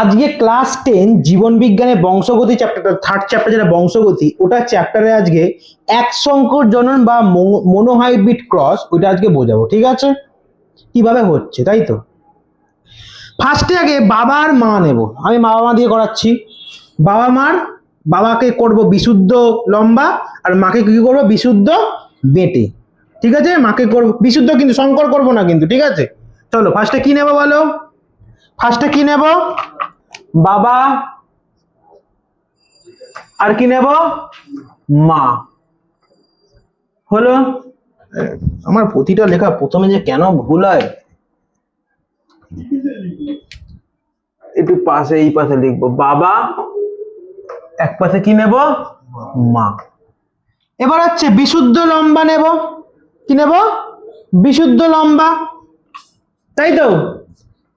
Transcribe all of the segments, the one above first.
আজকে ক্লাস 10 জীবন বিজ্ঞানের বংশগতি চ্যাপ্টারটা থার্ড চ্যাপ্টার যেটা বংশগতি ওটা চ্যাপ্টারে আজকে এক সংকর জনন বা মনোহাইব্রিড ক্রস ওইটা আজকে বোঝাবো, ঠিক আছে? কিভাবে হচ্ছে তাই তো। ফার্স্টে আগে বাবা আর মা নেব, আমি বাবা মা দিয়ে করাচ্ছি। বাবাকে করব বিশুদ্ধ লম্বা আর মাকে কি করব বিশুদ্ধ বেঁটে, ঠিক আছে? মাকে করব বিশুদ্ধ, কিন্তু সংকর করব না কিন্তু, ঠিক আছে? চলো ফার্স্টে কি নেব বলো, ফার্স্টে কি নেব? বাবা আর কি নেব? মা। হলো। আমার প্রতিটা লেখা প্রথমে যে কেন ভুল হয়, একটু পাশে এই পাশে লিখবো বাবা, এক পাশে কি নেব? মা। এবার হচ্ছে বিশুদ্ধ লম্বা নেব, কি নেব? বিশুদ্ধ লম্বা, তাই তো?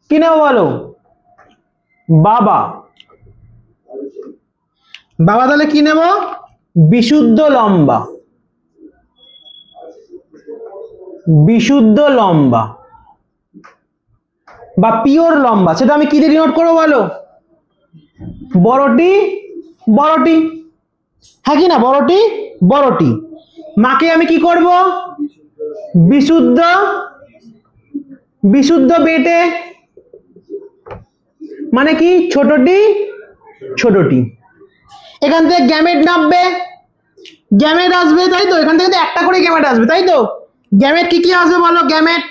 কি নেব বলো? বাবা। বাবা তাহলে কি নেব? বিশুদ্ধ লম্বা, বিশুদ্ধ লম্বা বা পিওর লম্বা, সেটা আমি কি দিয়ে ডিনোট করবো বলো? বড়টি, বড়টি, হ্যাঁ কি না? বড়টি, বড়টি। মাকে আমি কি করব? বিশুদ্ধ, বিশুদ্ধ বেটে, মানে কি? ছোটটি, ছোটটি। এখান থেকে গ্যামেট নামবে, গ্যামেট আসবে, তাই তো? এখান থেকে তো একটা করে গ্যামেট আসবে, তাই তো? গ্যামেট কি কি আসবে বলো? গ্যামেট,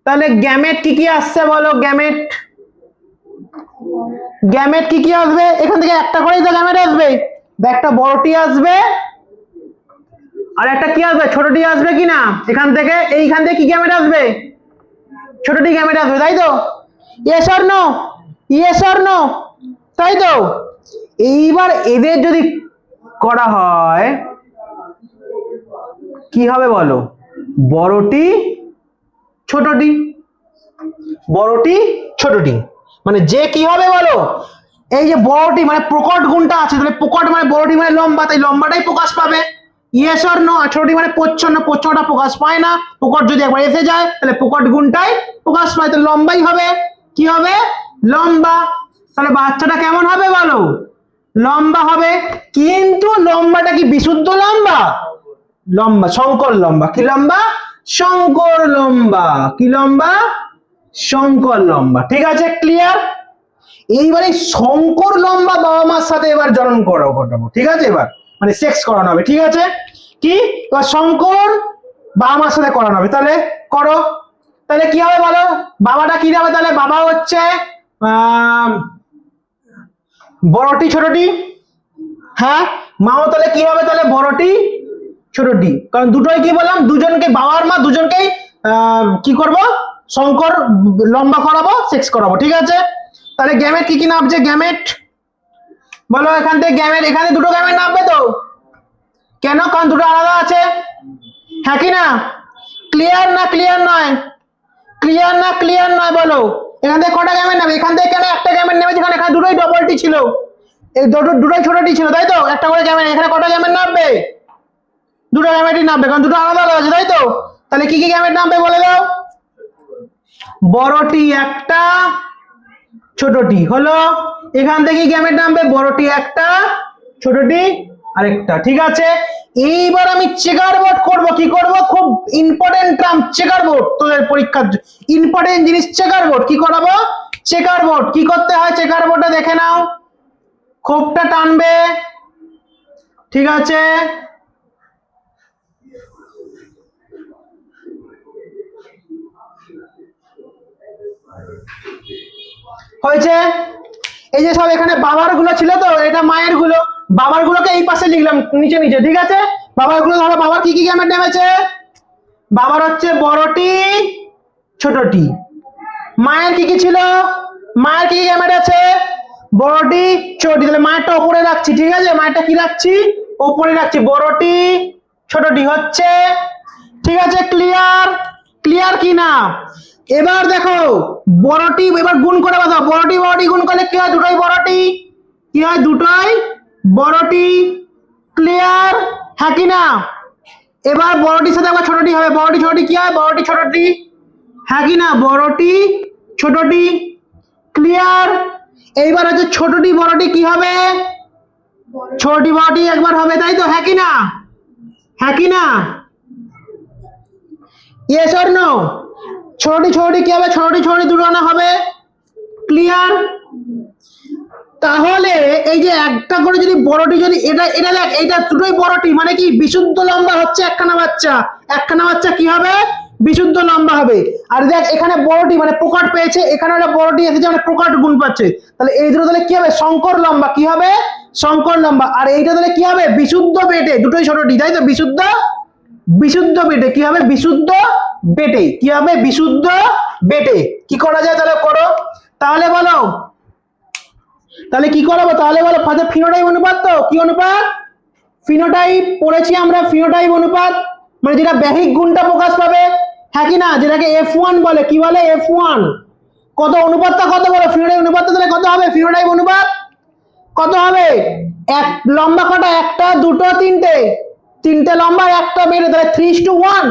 তাহলে গ্যামেট কি কি আসছে বলো? গ্যামেট, গ্যামেট কি কি আসবে? এখান থেকে একটা করেই তো গ্যামেট আসবে, একটা বড়টি আসবে আর একটা কি আসবে? ছোটটি আসবে কি না? এখান থেকে এইখান থেকে কি গ্যামেট আসবে? ছোটটি গ্যামেট আসবে, তাই তো? Yes or no? Yes or no? তাই তো? এইবার এদের যদি করা হয় কি হবে বলো? বড়টি, ছোটটি, বড়টি, ছোটটি। মানে যে কি হবে বলো? এই যে বড়টি মানে প্রকট গুণটা আছে, তাহলে প্রকট মানে বড়টি মানে লম্বা, তাই লম্বাটাই প্রকাশ পাবে। Yes or no? আর ছোটটি মানে প্রচ্ছন্ন, প্রচ্ছন্নটা প্রকাশ পায় না। প্রকট যদি একবার এসে যায় তাহলে প্রকট গুণটাই প্রকাশ পায়, তাহলে লম্বাই হবে। কি হবে? লম্বা। তাহলে বাচ্চাটা কেমন হবে বলো? লম্বা হবে। কিন্তু লম্বাটা কি বিশুদ্ধ লম্বা? লম্বা, শঙ্কর লম্বা। কি লম্বা? শঙ্কর লম্বা। কি লম্বা? শঙ্কর লম্বা। ঠিক আছে, ক্লিয়ার? এইবারে শঙ্কর লম্বা বাবা মার সাথে এবার জনন করাবো, ঠিক আছে? এবার মানে সেক্স করানো হবে, ঠিক আছে? কি এবার শঙ্কর বাবা মার সাথে করানো হবে, তাহলে করো। তাহলে কি হবে বলো? বাবাটা কি হবে তাহলে? বাবা হচ্ছে বড়টি, ছোটটি। হ্যাঁ, মাও তাহলে কি হবে? তাহলে বড়টি, ছোটটি। কারণ দুটোই কি বললাম? দুজনকে, বাবার মা দুজনকেই কি করব? শঙ্কর লম্বা করাবো, সেক্স করাবো, ঠিক আছে? তাহলে গ্যামেট কি কি নামছে? গ্যামেট বলো এখান থেকে গ্যামেট, এখানে দুটো গ্যামেট নামবে তো? কেন? কারণ দুটো আলাদা আছে, হ্যাঁ কি না? ক্লিয়ার না ক্লিয়ার নয়? ক্লিয়ার না ক্লিয়ার নয় বলো? এখান থেকে কটা গ্যামেট নেবে? এখান থেকে কেন একটা গ্যামেট নেবে যেখানে এখানে দুটোই ডবলটি ছিল? এই দুটোই ছোটটি ছিল, তাই তো? একটা করে গ্যামেট, এখানে কটা গ্যামেট নামবে? দুটো গ্যামেটই নামবে, কারণ দুটো আলাদা আলাদা আছে, তাই তো? তাহলে কি কি গ্যামেট নামবে বলে দাও? বড়টি একটা, ছোটটি। হলো। এখান থেকে গ্যামেট নামবে বড়টি একটা, ছোটটি আরেকটা, ঠিক আছে? এইবার আমি চেকার বোর্ড করবো। কি করব? খুব ইম্পর্টেন্ট টার্ম চেকার বোর্ড, তোদের পরীক্ষার ইম্পর্টেন্ট জিনিস চেকার বোর্ড। কি করাবো? Checker board. কি করতে হয় চেকার বোর্ডে দেখে নাও। খোপটা টানবে, ঠিক আছে? হয়েছে? এই যে সব এখানে বাবার গুলো ছিল তো, এটা মায়ের গুলো। বাবার গুলোকে এই পাশে লিখলাম নিচে নিচে, ঠিক আছে? বাবার গুলো ধরো, বাবার কি কি গ্যামেট নেমেছে? বাবার হচ্ছে বড়টি, ছোটটি। মায়ের কি কি ছিল? মায়ের কি কি গ্যামেট আছে? বড়টি, ছোটটি। তাহলে মায়েরটা ওপরে রাখছি, ঠিক আছে? মায়েরটা কি রাখছি? ওপরে রাখছি। বড়টি, ছোটটি হচ্ছে, ঠিক আছে? ক্লিয়ার? ক্লিয়ার কি না? এবার দেখো বড়টি, এবার গুণ করে বসাও। বড়টি বড়টি গুণ করলে কি হয়? দুটোই বড়টি। কি হয়? দুটোই বড়টি। ক্লিয়ার? হ্যাঁ কি না? এবার বড়টির সাথে আবার ছোটটি হবে। বড়টি ছোটটি কি হয়? বড়টি ছোটটি। হ্যাঁ কি না? বড়টি ছোটটি। ক্লিয়ার? এইবার হচ্ছে ছোটটি বড়টি কি হবে? ছোটটি বড়টি একবার হবে, তাই তো? হ্যাঁ কি না? হ্যাঁ কি না? Yes or no? ছোটটি ছোটটি কি হবে? ছোটটি ছোটটি দুটো আনা হবে। ক্লিয়ার? তাহলে এই যে একটা করে যদি বড়টি, যদি এটা এটা দেখ, এটা দুটোই বড়টি, মানে কি বিশুদ্ধ লম্বা হচ্ছে একখানা বাচ্চা। একখানা বাচ্চা কি হবে? বিশুদ্ধ লম্বা হবে। আর দেখ এখানে বড়টি মানে প্রকট পেয়েছে, এখানে একটা বড়টি এসেছে মানে প্রকট গুণ পাচ্ছে। তাহলে এই দুটো তাহলে কি হবে? সংকর লম্বা। কি হবে? সংকর লম্বা। আর এইটা তাহলে কি হবে? বিশুদ্ধ বেটে। দুটোই ছোটটি, তাই তো? বিশুদ্ধ বিশুদ্ধ বেটে কি হবে? বিশুদ্ধ বেটে কি হবে? বিশুদ্ধ বেটে। কি করা যায় তাহলে করো। তাহলে বলো, তাহলে কি করাবো? তাহলে বলো ফার্স্টে ফিনোটাইপ অনুপাত। তো কি অনুপাত? ফিনোটাইপ পড়েছি আমরা। ফিনোটাইপ অনুপাত মানে যেটা বেহিক গুণটা প্রকাশ পাবে। হ্যাঁ কি না? যেটাকে F1 বলে। কি বলে? F1। কত অনুপাতটা কত বলো? ফিনোটাইপ অনুপাতটা তাহলে কত হবে? ফিনোটাইপ অনুপাত কত হবে? এক লম্বা কটা? একটা, দুটো, তিনটে। তিনটে লম্বা, একটা বেড়ে, তাহলে 3:1।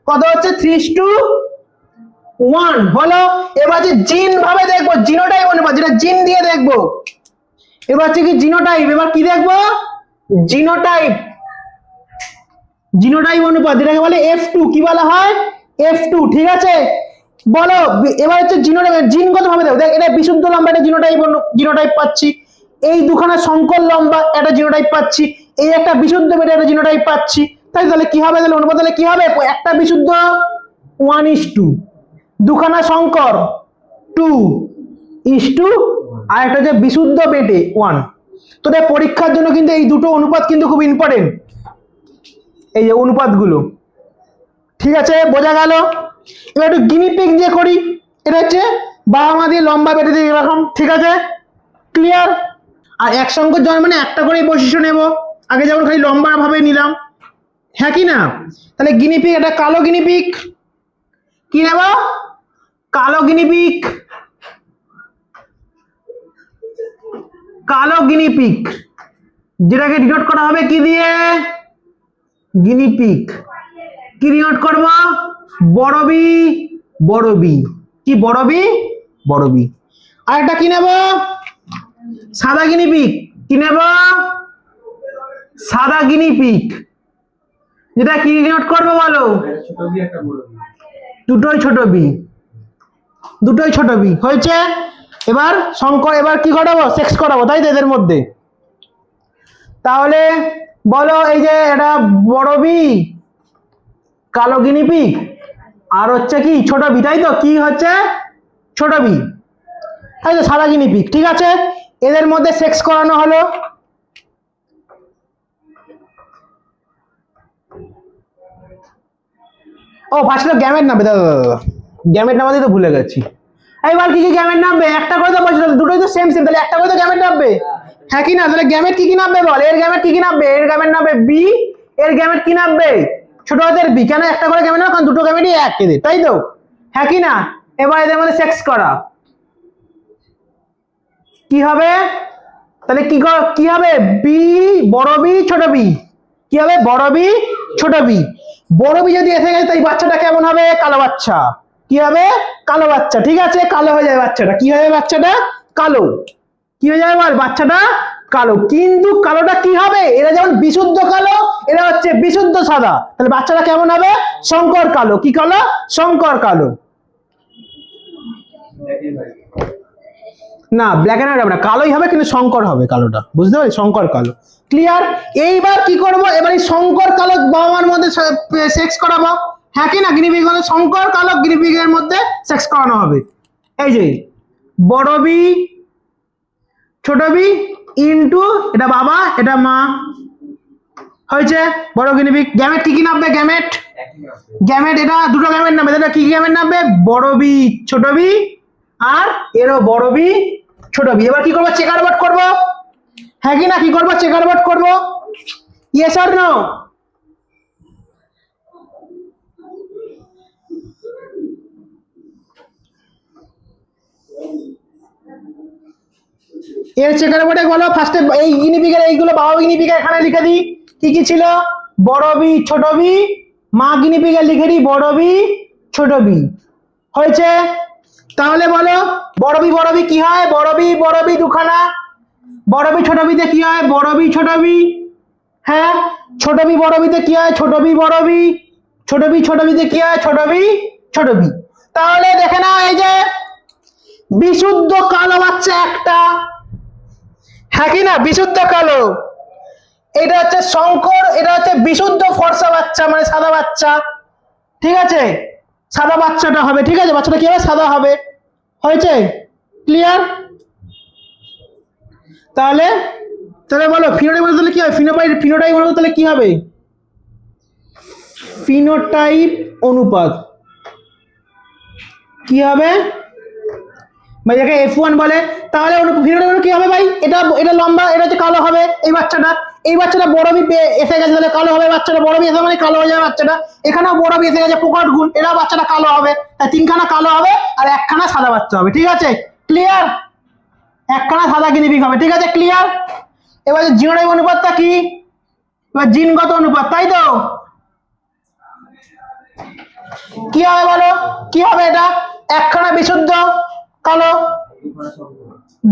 কত হচ্ছে? 3:1 হলো। এবার যে জিন ভাবে দেখবো, জিনোটাইপ অনুপাত, যেটা জিন দিয়ে দেখবো। এবার হচ্ছে কি জিনোটাইপ। এবার কি দেখবো? জিনোটাইপ। জিনোটাইপ অনুপাত যেটাকে বলে F2। কি বলা হয়? F2। ঠিক আছে, বলো। এবার হচ্ছে জিনোটাইপ। জিনগত ভাবে দেখো, দেখ এটা বিশুদ্ধ লম্বা, এটা জিনোটাইপ। জিনোটাইপ পাচ্ছি। এই দুখানা সংকর লম্বা, এটা জিনোটাইপ পাচ্ছি। এই একটা বিশুদ্ধ বেটে, এটা জিনোটাইপ পাচ্ছি। তাই তাহলে কি হবে? তাহলে অনুপাত তাহলে কি হবে? একটা বিশুদ্ধ 1:2, দুখানা সংকর 2:2, আর একটা যে বিশুদ্ধ বেটে 1। তোদের পরীক্ষার জন্য কিন্তু এই দুটো অনুপাত কিন্তু খুব ইম্পর্টেন্ট, এই যে অনুপাতগুলো। ঠিক আছে, বোঝা গেল? এবার একটু গিনিপিগ দিয়ে করি। এটা হচ্ছে বাবা মা দিয়ে লম্বা বেটে দিয়ে এরকম। ঠিক আছে, ক্লিয়ার? আর এক সংখ্যক জন্ম মানে একটা করেই বৈশিষ্ট্য নেব। আগে যেমন খালি লম্বা ভাবে নিলাম। হ্যাঁ কি না? তাহলে গিনিপিগ, এটা কালো গিনিপিগ। কি নেব? কালো গিনিপিগ। কালো গিনিপিগ, যেটাকে ডিনোট করা হবে কি দিয়ে? গিনিপিগ। কি ডিনোট করব? বড় বি। বড় বি। কি বড় বি? বড় বি। আর একটা কি নেব? সাদা গিনিপিগ। কি নেব? সাদা গিনিপিগ। যেটা কি ডিনোট করবো বলো? দুটোই ছোট বি। দুটোই ছোট বি হয়েছে। এবার সংকর, এবার কি করাবো? সেক্স করাবো, তাই তো এদের মধ্যে। তাহলে বলো, এই যে এটা বড় বি, কালো গিনিপিগ, আর হচ্ছে কি ছোট বি, তাই তো? কি হচ্ছে? ছোট বি, তাই তো? সাদা গিনিপিগ। ঠিক আছে, এদের মধ্যে সেক্স করানো হলো। ও ফার্স্টে গ্যামেট নামবে। দাদা গ্যামেট নামাতে তো ভুলে গেছি। এইবার কি কি গ্যামেট নামবে? একটা করে তো বলছি, দুটোই তো সেম সেম, তাহলে একটা করে তো গ্যামেট নামবে। হ্যাঁ কি না? তাহলে গ্যামেট কি কি নামবে বল? এর গ্যামেট কি কি নামবে? এর গ্যামেট নামবে বি। এর গ্যামেট কি নামবে? ছোট হাতের বি। কেন একটা করে গ্যামেট নামবে? কারণ দুটো গ্যামেটই এক এদের, তাই তো? হ্যাঁ কি না? এবার এদের মধ্যে সেক্স করা কি হবে? তাহলে কি হবে? বি, বড় বি, ছোট বি। কি হবে? বড় বি, ছোট বি। বড় বি যদি এসে গেছে, তাই বাচ্চাটা কেমন হবে? কালো বাচ্চা। কি হবে? কালো বাচ্চা। ঠিক আছে, কালো হয়ে যাবে বাচ্চাটা। কি হবে? বাচ্চাটা কালো। কি হয়ে যাবে বল? বাচ্চাটা কালো। কিন্তু কালোটা কি হবে? এরা যেমন বিশুদ্ধ কালো, এরা হচ্ছে বিশুদ্ধ সাদা। তাহলে বাচ্চাটা কেমন হবে? শঙ্কর কালো। কি কালো? শঙ্কর কালো। না, ব্ল্যাক এন্ড হোয়াইট হবে না, কালোই হবে, কিন্তু শঙ্কর হবে কালোটা। বুঝতে পারলি? শঙ্কর কালো। ক্লিয়ার? এইবার কি করব? এবার এই শঙ্কর কালো বাবা মার মধ্যে সেক্স করাবো। হ্যাঁ কি না? গিনিপিগ মানে শঙ্কর কালো গিনিপিগের মধ্যে সেক্স করানো হবে। এই যে বড় বি, ছোট বি ইনটু, এটা বাবা, এটা মা। হয়েছে বড় গিনিপিগ। গ্যামেট কি কি নামবে? গ্যামেট, গ্যামেট এটা দুটো গ্যামেট নামবে। এটা কি কি গ্যামেট নামবে? বড় বি, ছোট বি, আর এরও বড় বি, ছোট বি। এবার কি করবো? চেকার বোর্ড করবো। হ্যাঁ কি না? কি করবো? চেকার বোর্ড করবো। Yes or no? এর চেকার বোর্ডে বলো ফার্স্টে এই গিনিপিগের এইগুলো, বাবা গিনিপিগের এখানে লিখে দিই কি কি ছিল। বড় বি, ছোট বি। মা গিনিপিগের লিখে দিই বড় বি, ছোট বি। হয়েছে? তাহলে বলো বড় বি কি হয়, বড় বি দুখানা, বড় বি ছোট বিতে কি হয়, বড় বি ছোট বি, হ্যাঁ ছোট বি বড় বিতে কি হয়, ছোট বি বড় বি, ছোট বি ছোট বিতে কি হয়, ছোট বি ছোট বি। তাহলে দেখে নাও এই যে বিশুদ্ধ কালো বাচ্চা একটা, হ্যাঁ কি না, বিশুদ্ধ কালো, এটা হচ্ছে শঙ্কর, এটা হচ্ছে বিশুদ্ধ ফর্সা বাচ্চা মানে সাদা বাচ্চা, ঠিক আছে, সাদা বাচ্চাটা হবে, ঠিক আছে, বাচ্চাটা কি হবে, সাদা হবে, হয়েছে, ক্লিয়ার? তাহলে তাহলে বলো ফিনোটাইপ বলতে তাহলে কি হবে, ফিনোটাইপ বলতে তাহলে কি হবে, ফিনোটাইপ অনুপাত কি হবে ভাই, যাকে F1 বলে। তাহলে ফিনোটাইপ কি হবে ভাই, এটা লম্বা, এটা হচ্ছে কালো হবে, এই বাচ্চাটা বড় বি এসে গেছে তাহলে কালো হবে, বাচ্চাটা বড় বি এসে মানে কালো হয়ে যাবে বাচ্চাটা, এখানেও বড় বি এসে গেছে প্রকট গুণ, এরা বাচ্চাটা কালো হবে, তাই তিনখানা কালো হবে আর একখানা সাদা বাচ্চা হবে, ঠিক আছে, ক্লিয়ার? একখানা সাদা গিনিপিগ হবে, ঠিক আছে, ক্লিয়ার? এবার জিনোটাইপ অনুপাতটা কি, এবার জিনগত অনুপাত, তাই তো, কি হবে বলো, কি হবে, এটা একখানা বিশুদ্ধ কালো,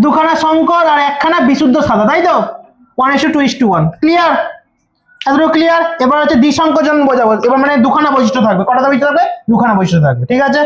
দুখানা শঙ্কর আর একখানা বিশুদ্ধ সাদা, তাই তো, 1:2:1, ক্লিয়ার? এতটুকু ক্লিয়ার? এবার হচ্ছে দ্বিসংকোচন বোঝাবো, এবার মানে দুখানা বৈশিষ্ট্য থাকবে, কটা বৈশিষ্ট্য থাকবে, দুখানা বৈশিষ্ট্য থাকবে, ঠিক আছে।